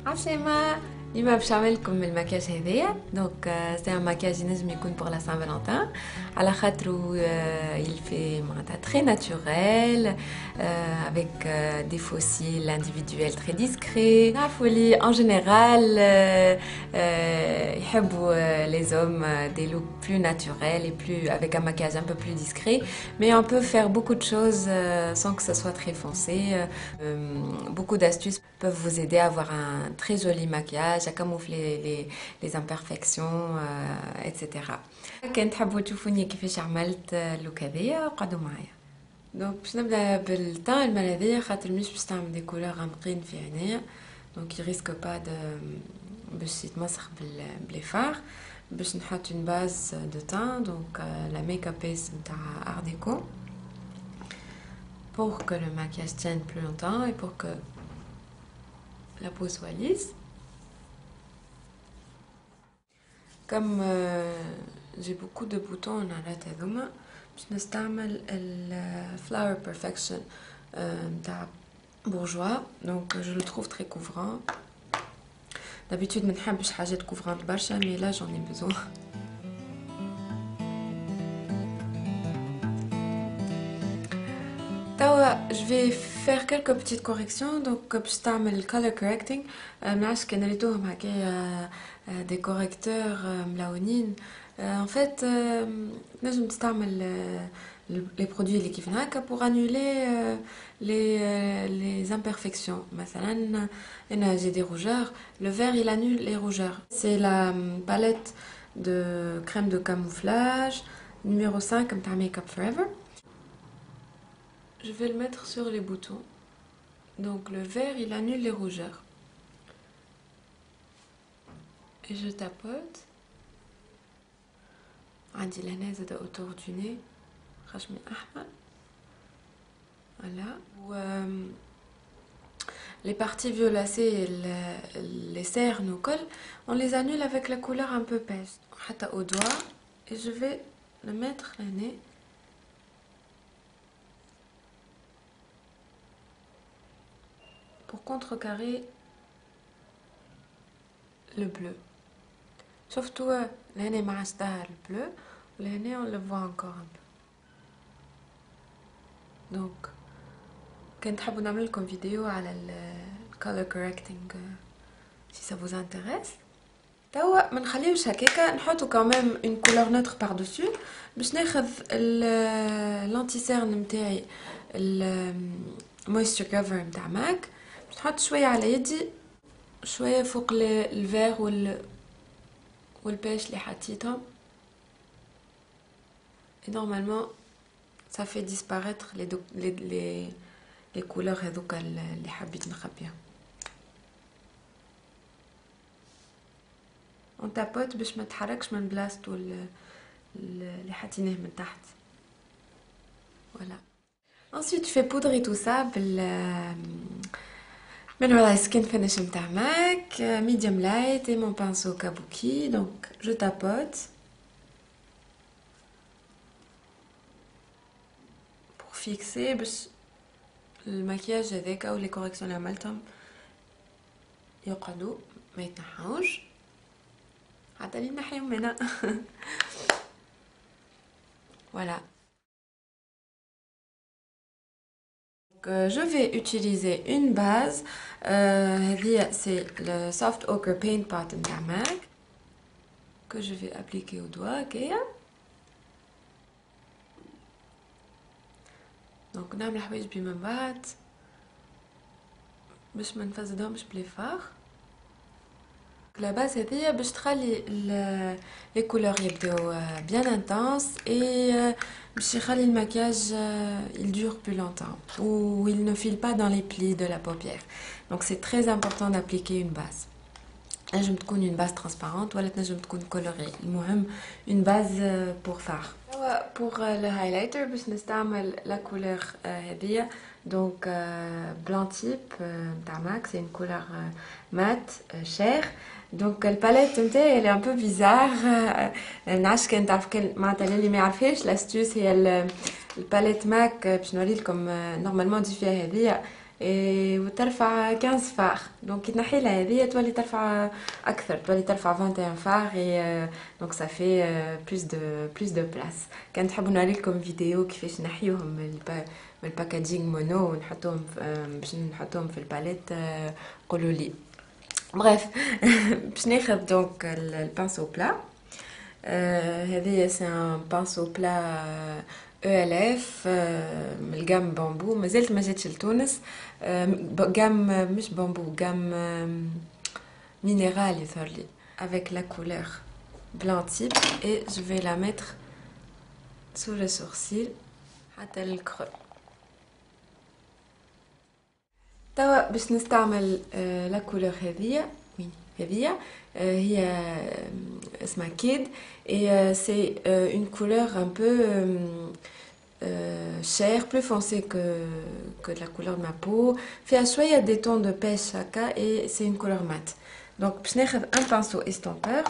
عسلامة. اليوم باش نعملكم المكياج هذايا دونك سي ان مكياج ينجم يكون بور لا سان فالنتان على خاطرو il fait معناتها très naturel avec des fossiles individuels très discrets. نعرفوا لي en général يحبوا les hommes des looks plus naturels et plus avec un maquillage un peu plus discret, mais on peut faire beaucoup de choses sans que ça soit très foncé. Beaucoup d'astuces peuvent vous aider à avoir un très joli maquillage, à camoufler les imperfections, etc. كان تحبوا تشوفوني كيفاش عملت اللوك هذايا قعدوا معايا. دونك باش نبدا بالتان المرة هذيا خاطر مش باش تعمل دي كولور غامقين في عينيا، دونك يريسك با دو باش يتمسخ بلي فار. باش نحط اون باز دو تان دونك لا ميك اب بيس نتاع ار ديكو pour que le maquillage tienne plus longtemps et pour que la peau soit lisse. Comme j'ai beaucoup de boutons على هذوما باش نستعمل Flower Perfection تاع Bourjois, donc je le trouve très couvrant. D'habitude ما نحبش حاجات couvrante برشا, mais là j'en ai besoin. Je vais faire quelques petites corrections. Donc, باش تعمل color correcting. معاش كان ريتوهم هكايا des correcteurs ملونين. En fait, نجم تستعمل les produits اللي كيف هكا pour annuler les imperfections. مثلا هنا j'ai des rougeurs. Le vert il annule les rougeurs. C'est la palette de crème de camouflage numéro 5 comme ta Make Up Forever. Je vais le mettre sur les boutons. Donc le vert, il annule les rougeurs. Et je tapote. عندي لهنا زاد autour du nez. خشمي أحمر. Voilà. Les parties violacées et les cernes ou col, on les annule avec la couleur un peu pêche. حتى au doigt. Et je vais le mettre le nez. Pour contrecarrer le bleu. Surtout l'année master le bleu, l'année on le voit encore un peu. Donc, quand تحبوا نعمل لكم فيديو على color correcting si ça vous intéresse. توا ما نخليوش هكاكا, نحطو quand même une couleur neutre par dessus باش ناخذ l'anti cerne نتاعي moisture cover نتاع ماك. نحط شوية على يدي, شوية فوق الفير والبيش اللي حطيتهم. Et normalement, ça fait disparaître les couleurs هذوك اللي حبيت نخبيهم. On tapote باش ما تحركش من بلاصتو اللي حطيناه من تحت. Voilà. Ensuite, je fais poudrer tout ça Mineralize Skin Finish نتاع MAC, medium light et mon pinceau kabuki. Donc je tapote pour fixer le maquillage هذاك ou les corrections اللي عملتهم يقعدوا ما يتنحوش حتى اللي نحيهم هنا. Voilà. Je vais utiliser une base. C'est le Soft Ochre Paint Pot de MAC que je vais appliquer au doigt. Okay. Donc نعمل الحوايج بما بعد باش ما نفسدهمش بلي فار. La base هذيا باش تخلي les couleurs يبداو bien intenses et باش يخلي le maquillage il dure plus longtemps ou il ne file pas dans les plis de la paupière. Donc c'est très important d'appliquer une base. تنجم تكون une base transparente ولا تنجم تكون colorée. المهم une base pour fard. Pour le highlighter باش نستعمل la couleur هذيا. Donc blanc type تاع MAC, c'est une couleur mate chère. Donc la palette elle est un peu bizarre. نعرفش كان تعرف معناتها اللي ما يعرفهاش l'astuce هي الباليت MAC باش نوريلكم normalement دي فيها هذيا وترفع 15 فار. دونك كي تنحيلها هذيا تولي ترفع اكثر، تولي ترفع 21 فار. دونك صافي بلوس دو بلاس. كان تحبوا نوريلكم فيديو كيفاش نحيوهم من الباكاجينغ مونو ونحطوهم باش نحطوهم في الباليت، قولوا لي. بريف. باش ناخذ دونك البانسو بلا. هذه سي ان بانسو بلا ELF من الجام بامبو. مازالت ما جاتش لتونس. جام مش بامبو، جام مينيرال يظهر لي avec la couleur blanc type, et je vais la mettre sous le sourcil حتى الكرو. توا باش نستعمل لا كولور هذيا. وين هذيا؟ هي اسمها كيد، et c'est une couleur un peu chair, plus foncée que la couleur de ma peau. فيها شوية des tons de pêche هكا, et c'est une couleur mate. Donc باش ناخذ un pinceau estompeur.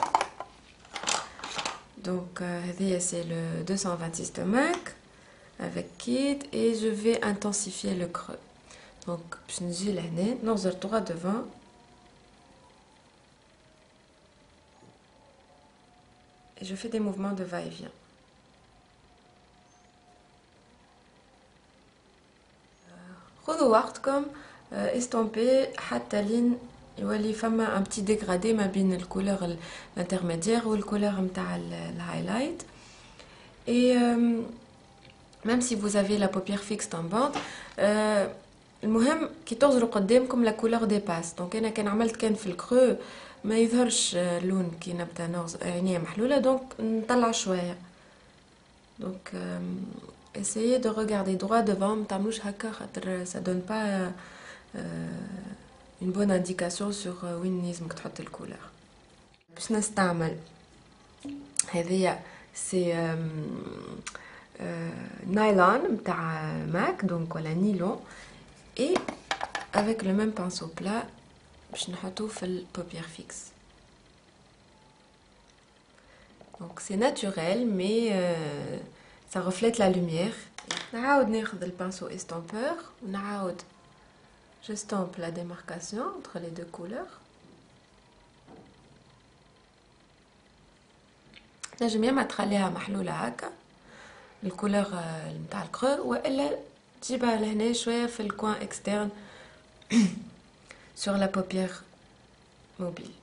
Donc هذيا c'est le 226 de MAC avec kit, et je vais intensifier le creux. Donc باش نجي لهنا نغزر droit devant. Et je fais des mouvements de va-et-vient. خذوا وقتكم استومبي حتى لين يولي فما un petit dégradé ما بين الكولور الانترميديير والكولور نتاع الهايلايت. Et même si vous avez la paupière fixe tombante, المهم كي تغزروا قدامكم لا كولور ديباس. دونك انا كان عملت كان في الكرو ما يظهرش لون كي نبدا نغز عينيا محلوله، دونك نطلع شويه. دونك essayez de regarder droit devant, ما تعملوش هكا خاطر ça donne pas une bonne indication sur وين لازمك تحط الكولور. باش نستعمل هذيا سي نايلون نتاع ماك، دونك ولا نيلون، et avec le même pinceau plat باش نحطوه في البوبيير فيكس. Donc c'est naturel mais ça reflète la lumière. نعاود ناخذ البانسو استومبور ونعاود je stompe la démarcation entre les deux couleurs. نجم يا ما تخليها محلولة هكا الكولور نتاع الكرو، والا تجيبها لهنا شوية في الكوان اكسترن sur la paupière mobile.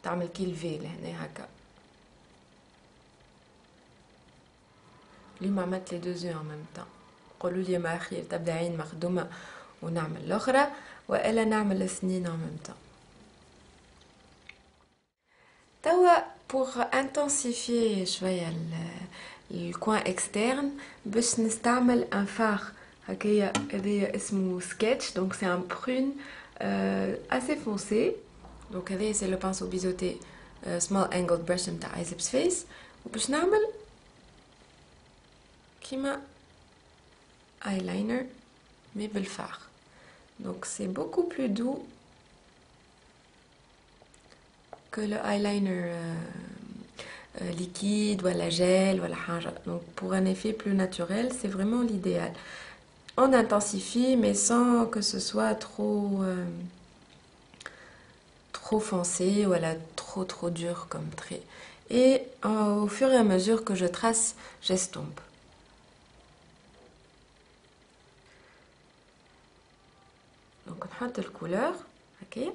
تعمل كي الفي لهنا هكا. اليوم عملت لي دوزو en même temps. قولوا لي ما خير تبدا عين مخدومة ونعمل الاخرى، والا نعمل السنين en même temps. توا pour intensifier شوية الكوان اكسترن باش نستعمل ان فار هكايا. هذايا اسمه سكتش، دونك سي ان برون assez foncé. دونك هذايا سي لو بانسو بيزوتي سمول انجل برش نتاع ايزبس فيس، وباش نعمل كيما ايلاينر مي بالفار. دونك سي بوكو بلو دو que le eyeliner liquide ou la gel ou la حاجة. Donc pour un effet plus naturel, c'est vraiment l'idéal. On intensifie mais sans que ce soit trop foncé ou trop dur comme trait. Et au fur et à mesure que je trace, j'estompe. Donc on حط الكولور هكا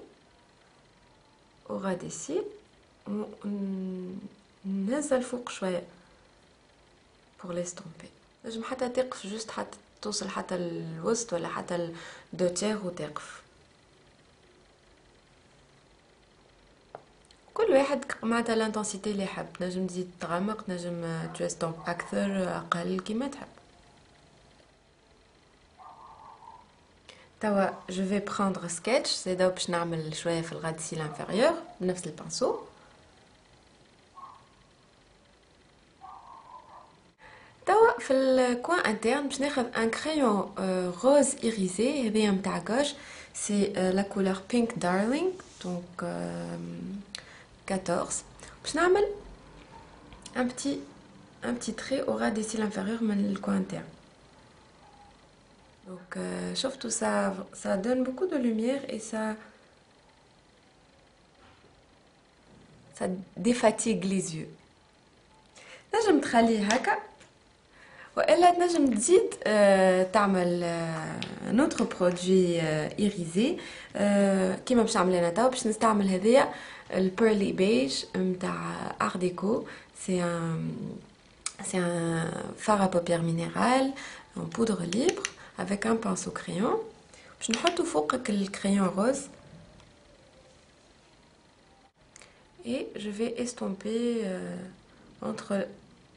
وغادي يصير وننزل فوق شويه pour l'estomper. نجم حتى تقف جوست حتى توصل حتى الوسط ولا حتى دو تيغ وتقف. كل واحد معناتها الانتنسيتي اللي يحب، نجم تزيد تغمق، نجم تستومب اكثر اقل كيما تحب. توا je vais prendre sketch. زيدا باش نعمل شويه في الغاديسيل انفيريور بنفس البانسو. توا في الكوان انترن باش ناخذ ان كريون روز ايريزي. هذايا نتاع غوش، سي لا كولور بينك دارلينغ، دونك 14. باش نعمل un petit trait au ras des cils inférieurs من الكوان انترن. Donc, شفتوا ça donne beaucoup de lumière et ça défatigue les yeux. نجم تخليه هكا والا تنجم تزيد تعمل نوتر برودوي ايريزي كيما باش نعمل انا توا باش نستعمل هذايا البيرلي بيج نتاع ار ديكو. C'est un fard à paupières minéral en poudre libre avec un pinceau crayon. باش نحطو فوقك الكريون روز et je vais estomper entre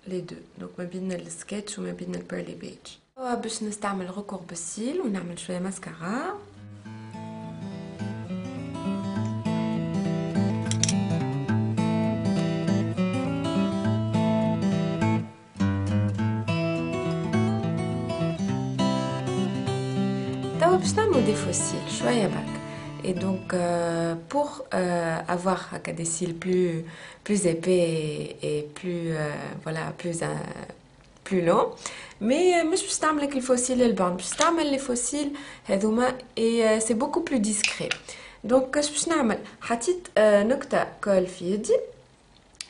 les deux. Donc ما بين السكتش وما بين البيرلي بيج. باش نستعمل ركور بالسيل ونعمل شويه ماسكارا. توا باش نعملو دي فوسيل شويه برك. Et donc, pour avoir des cils plus épais et plus, voilà, plus longs, mais مش باش تعمل الفوسيل البون باش تعمل لي فوسيل هذوما et c'est beaucoup plus discret. Donc اش باش نعمل حطيت نقطة كول في يدي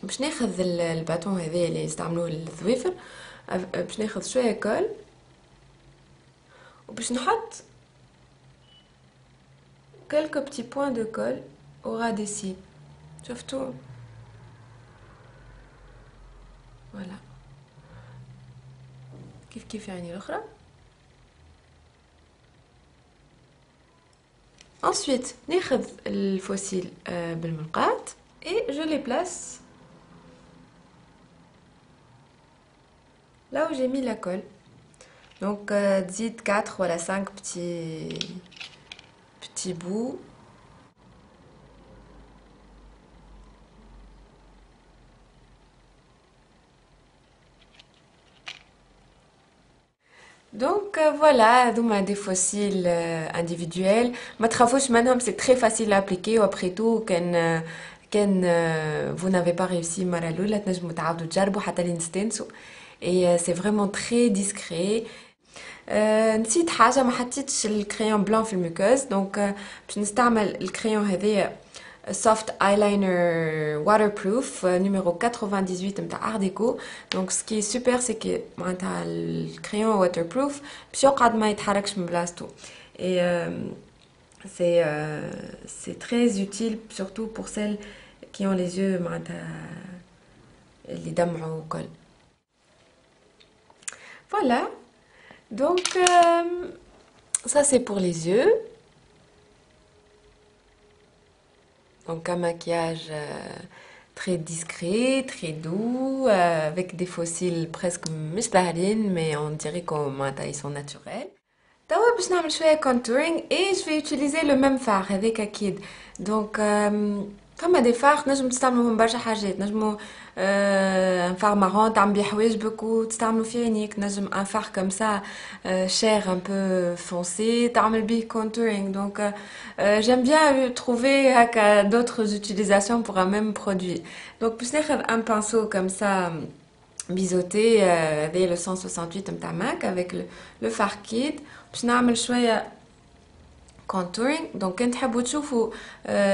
باش ناخذ الباتون هذا اللي يستعملوه للظويفر باش ناخذ شوية كول وباش نحط quelques petits points de colle au ras des cils. شفتوا voilà كيف يعني الأخرى. ensuite ناخذ الفوسيل بالملقاط et je les place là où j'ai mis la colle. Donc تزيد 4 ولا 5 petits bouts. Donc voilà, donc des fossiles individuels. Ma travouche maintenant c'est très facile à appliquer. Après tout, quand vous n'avez pas réussi maralou, là تنجموا تعاودوا تجربوا حتى لين تستانسوا. Et c'est vraiment très discret. نسيت حاجه ما حطيتش الكريون بلون في الميكوز دونك باش نستعمل الكريون هذايا soft eyeliner waterproof numéro 98 نتاع ار ديكو. دونك سكي سوبر سي كي معناتها الكريون waterproof باش يقعد ما يتحركش من بلاصتو. et c'est très utile surtout pour celles qui ont les yeux معناتها اللي دمعوا وكل. Voilà. Donc, ça c'est pour les yeux. Donc un maquillage très discret, très doux, avec des fossiles presque مش باهرين, mais on dirait qu'ils sont naturels. توا باش نعمل شوية contouring et je vais utiliser le même fard هذاك أكيد. Donc فما دي فار نجم تستعملوهم برشا حاجات. نجمو ان فار مارون تعمل بيه حواجبك وتستعملو في عينيك. نجم ان فار كوم سا شير ان بو فونسي تعمل بيه contouring. Donc j'aime bien trouver هكا d'autres utilisations pour un même produit. Donc باش ناخذ un pinceau comme ça biseauté هذا le 168 نتاع ماك avec le fard kit باش نعمل شوية contouring. Donc quand تحبوا تشوفوا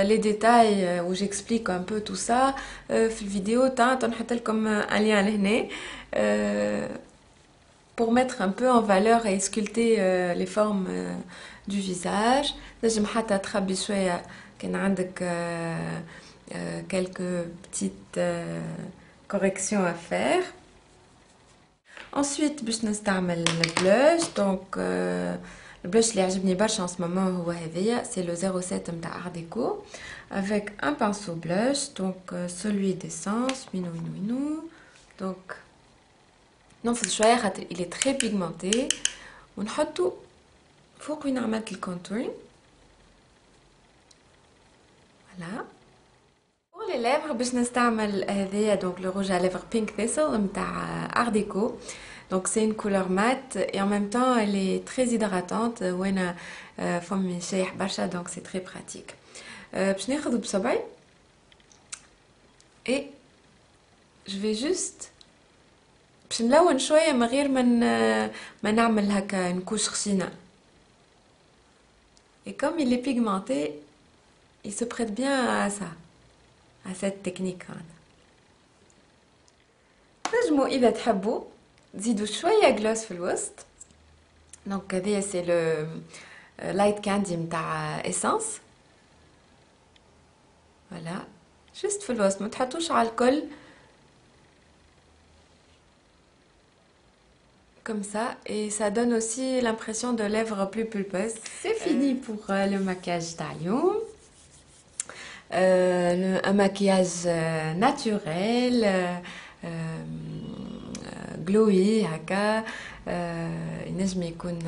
les détails où j'explique un peu tout ça في الفيديو تاع نحط لكم un lien لهنا pour mettre un peu en valeur et sculpter les formes du visage. نجم حتى تخبي شوية كان عندك quelques petites corrections à faire. Ensuite باش نستعمل البلوش. Donc le blush اللي عجبني برشا en ce moment هو هذايا, c'est le 07 نتاع ار ديكو avec un pinceau blush. Donc celui d'essence minou minou minou. Donc ننفض شويه خاطر il est très pigmenté ونحطو فوق وين عملت الكونتورينغ. voilà. pour les lèvres باش نستعمل هذايا donc le rouge à lèvres pink thistle نتاع ار ديكو. Donc c'est une couleur mate et en même temps elle est très hydratante وانا فمي شايح برشا donc c'est très pratique. باش ناخذ بصبعي et je vais juste باش نلون شويه من غير ما نعمل هكا نكوش خشينه. Et comme il est pigmenté, il se prête bien à ça, à cette technique. نجمو إذا تحبوا تزيدوا شوية جلوس في الوسط. دونك هذايا سي لو لايت كاندي نتاع اسانس. فوالا جست في الوسط، ما تحطوش على الكل. Comme ça, et ça donne aussi l'impression de lèvres plus pulpeuses. C'est fini pour le maquillage d'Alium. Un maquillage naturel, glowy, هكا. ينجم يكون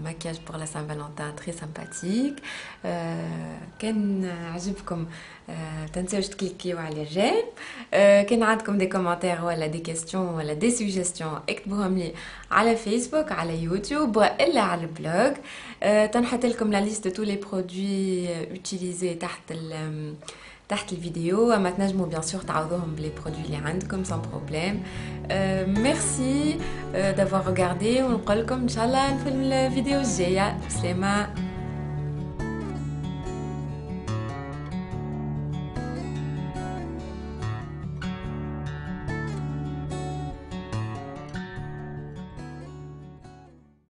maquillage pour la Saint-Valentin très sympathique. كان عجبكم تنساوش تكليكيو على جيم. كان عندكم دي كومنتير ولا دي كيستيون ولا دي سوجيستيون اكتبوهم لي على فيسبوك على يوتيوب ولا على البلوج. تنحط لكم لا ليست دو تو لي برودوي utilisés تحت الفيديو. اما تنجموا بيان سور تعوضوهم بلي برودوي اللي عندكم sans problème. ميرسي d'avoir regardé ونقول لكم ان شاء الله في الفيديو الجايه. بسلامه.